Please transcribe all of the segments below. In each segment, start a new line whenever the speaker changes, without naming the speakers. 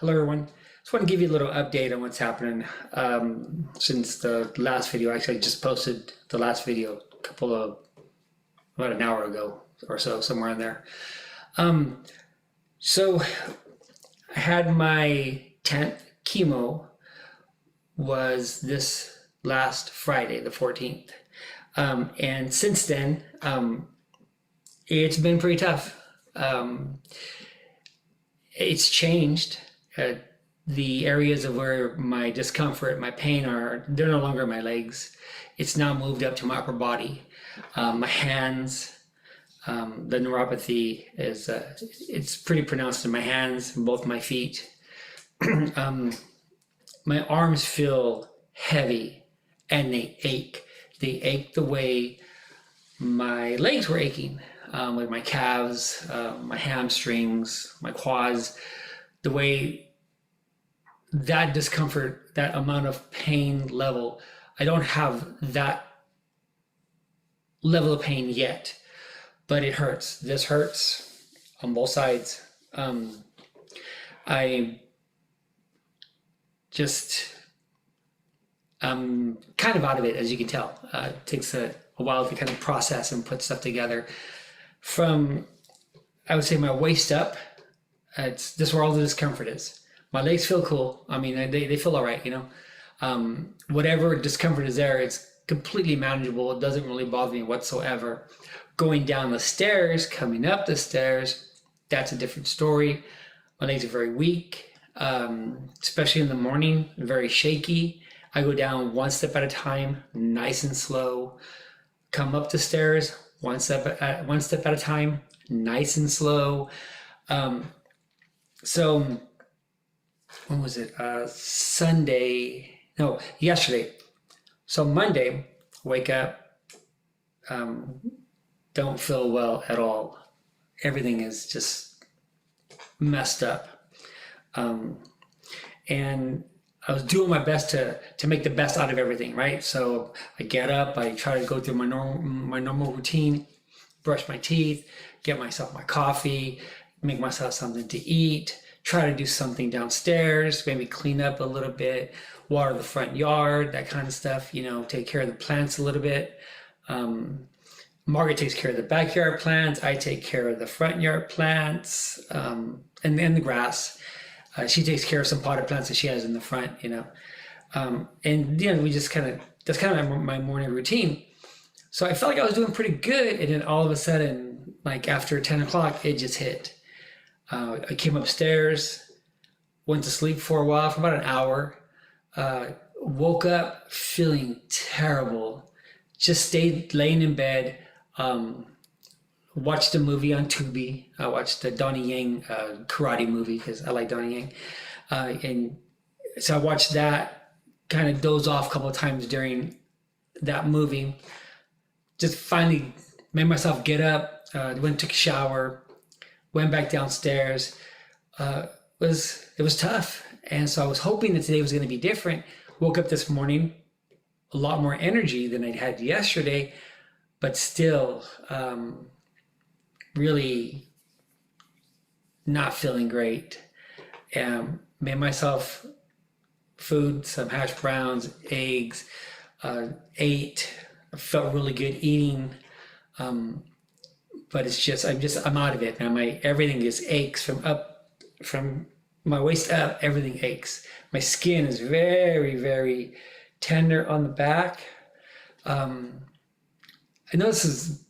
Hello, everyone. Just want to give you a little update on what's happening since the last video. Actually, I just posted the last video about an hour ago or so, somewhere in there. So I had my 10th chemo was this last Friday, the 14th. And since then, it's been pretty tough. It's changed. The areas of where my discomfort, my pain are, they're no longer my legs. It's now moved up to my upper body. My hands, the neuropathy is, it's pretty pronounced in my hands, and both my feet. My arms feel heavy and they ache. They ache the way my legs were aching, with my calves, my hamstrings, my quads, the way that discomfort, that amount of pain level, I don't have that level of pain yet, but it hurts. This hurts on both sides. I just, I'm kind of out of it, as you can tell. It takes a while to kind of process and put stuff together. From, I would say, my waist up, it's this is where all the discomfort is. My legs feel cool. I mean, they feel all right, you know. Whatever discomfort is there, it's completely manageable. It doesn't really bother me whatsoever. Going down the stairs, coming up the stairs, that's a different story. My legs are very weak, especially in the morning, very shaky. I go down one step at a time, nice and slow. Come up the stairs, one step at a time, nice and slow. So when was it? Sunday? No, yesterday. So Monday, wake up, don't feel well at all. Everything is just messed up. And I was doing my best to make the best out of everything, right? So I get up, I try to go through my normal routine, brush my teeth, get myself my coffee, make myself something to eat, try to do something downstairs, maybe clean up a little bit, water the front yard, that kind of stuff, you know, take care of the plants a little bit. Margaret takes care of the backyard plants. I take care of the front yard plants, and the grass. She takes care of some potted plants that she has in the front, you know. And, you know, we just that's kind of my morning routine. So I felt like I was doing pretty good. And then all of a sudden, like after 10 o'clock, it just hit. I came upstairs, went to sleep for a while, for about an hour, woke up feeling terrible, just stayed laying in bed, watched a movie on Tubi. I watched the Donnie Yang karate movie because I like Donnie Yang. And so I watched that, kind of dozed off a couple of times during that movie. Just finally made myself get up, went and took a shower, went back downstairs. It was tough. And so I was hoping that today was going to be different. Woke up this morning, a lot more energy than I'd had yesterday, but still really not feeling great. Made myself food, some hash browns, eggs, ate. I felt really good eating. But it's just, I'm out of it now. Everything just aches from my waist up, everything aches. My skin is very, very tender on the back. I know this is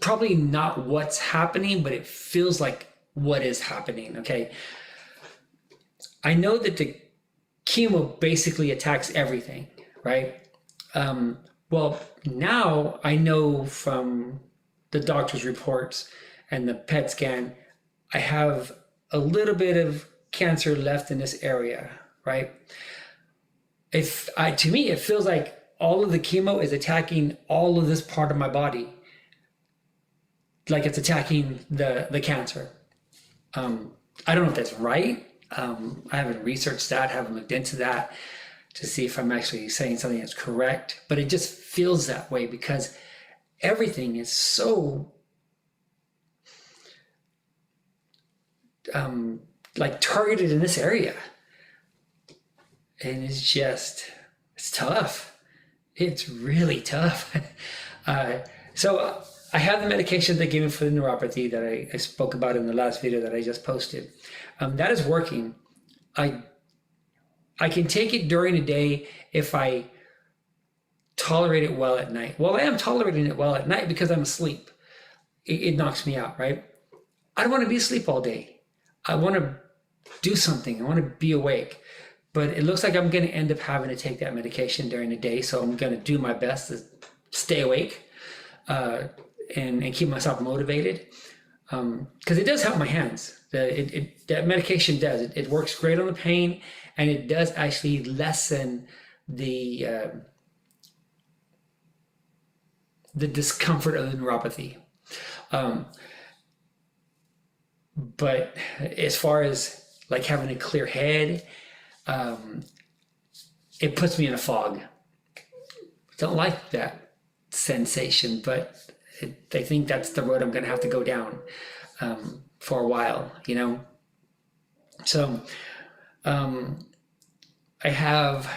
probably not what's happening, but it feels like what is happening, okay? I know that the chemo basically attacks everything, right? Well, now I know from the doctor's reports and the PET scan, I have a little bit of cancer left in this area, right? To me, it feels like all of the chemo is attacking all of this part of my body, like it's attacking the cancer. I don't know if that's right. I haven't researched that, haven't looked into that to see if I'm actually saying something that's correct, but it just feels that way because everything is so like targeted in this area. And it's tough. It's really tough. So I have the medication they gave me for the neuropathy that I spoke about in the last video that I just posted. That is working. I can take it during the day if I tolerate it well at night. Well, I am tolerating it well at night because I'm asleep. It knocks me out, right? I don't want to be asleep all day. I want to do something. I want to be awake. But it looks like I'm going to end up having to take that medication during the day. So I'm going to do my best to stay awake and keep myself motivated. Because it does help my hands. That medication does. It works great on the pain, and it does actually lessen the discomfort of the neuropathy. But as far as like having a clear head, it puts me in a fog. I don't like that sensation, but I think that's the road I'm going to have to go down for a while, you know. So I have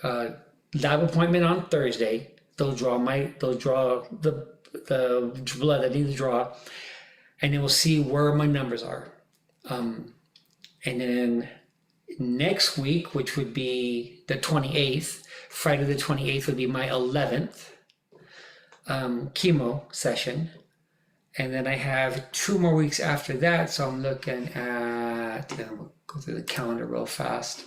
a lab appointment on Thursday. They'll draw the blood I need to draw, and then we'll see where my numbers are. And then next week, which would be the 28th, Friday the 28th would be my 11th chemo session. And then I have 2 more weeks after that. So I'm looking at, I'll go through the calendar real fast.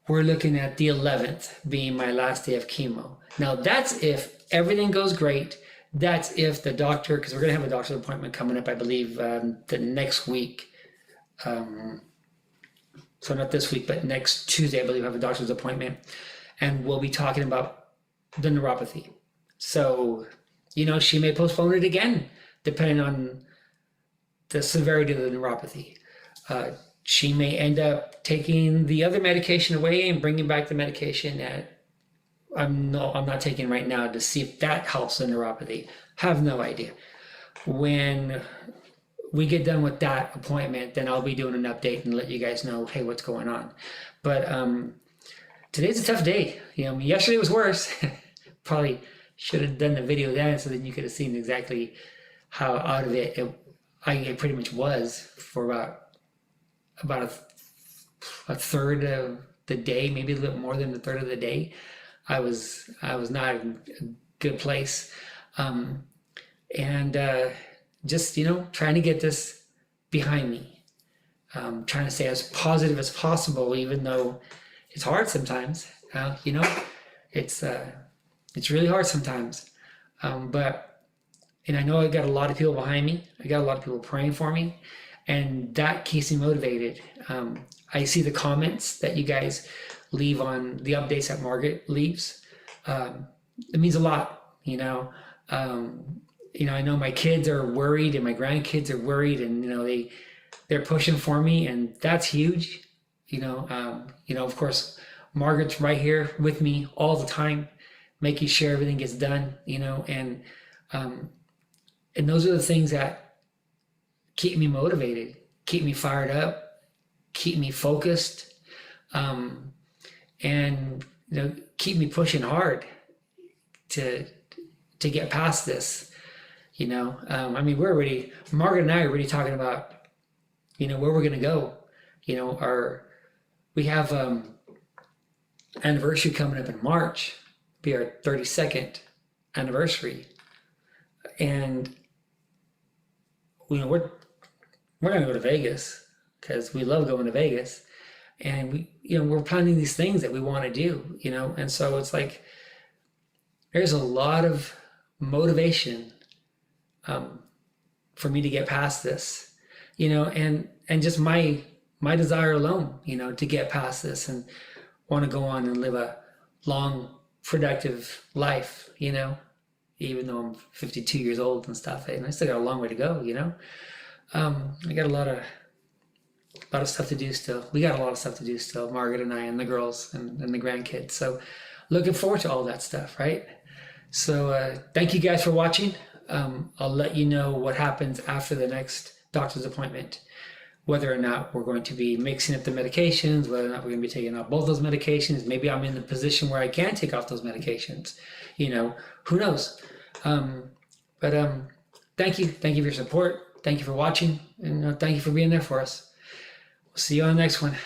We're looking at the 11th being my last day of chemo. Now that's if everything goes great. That's if the doctor, because we're going to have a doctor's appointment coming up, I believe, the next week. So not this week, but next Tuesday, I believe, I have a doctor's appointment. And we'll be talking about the neuropathy. So, you know, she may postpone it again, depending on the severity of the neuropathy. She may end up taking the other medication away and bringing back the medication that I'm not taking right now to see if that helps the neuropathy. Have no idea. When we get done with that appointment, then I'll be doing an update and let you guys know, hey, what's going on. But today's a tough day. You know, yesterday was worse. Probably should have done the video then so that you could have seen exactly how out of it I pretty much was for about a third of the day, maybe a little more than a third of the day. I was not in a good place. Just, you know, trying to get this behind me. Trying to stay as positive as possible, even though it's hard sometimes. You know, it's really hard sometimes. And I know I got a lot of people behind me. I got a lot of people praying for me, and that keeps me motivated. I see the comments that you guys leave on the updates that Margaret leaves. It means a lot, you know. I know my kids are worried and my grandkids are worried, and, you know, they're pushing for me, and that's huge. Of course, Margaret's right here with me all the time, making sure everything gets done, you know, and those are the things that keep me motivated, keep me fired up, keep me focused, and, you know, keep me pushing hard to get past this. You know, Margaret and I are already talking about, you know, where we're going to go. You know, we have anniversary coming up in March, be our 32nd anniversary. And, you know, we're going to go to Vegas because we love going to Vegas. And we're planning these things that we want to do, you know. And so it's like, there's a lot of motivation for me to get past this, you know, and just my desire alone, you know, to get past this and want to go on and live a long, productive life, you know, even though I'm 52 years old and stuff, and I still got a long way to go, you know. I got a lot of stuff to do still. We got a lot of stuff to do still, Margaret and I and the girls and the grandkids. So looking forward to all that stuff, right? So thank you guys for watching. I'll let you know what happens after the next doctor's appointment, whether or not we're going to be mixing up the medications, whether or not we're going to be taking off both those medications. Maybe I'm in the position where I can take off those medications. Who knows? But thank you. Thank you for your support. Thank you for watching. And thank you for being there for us. We'll see you on the next one.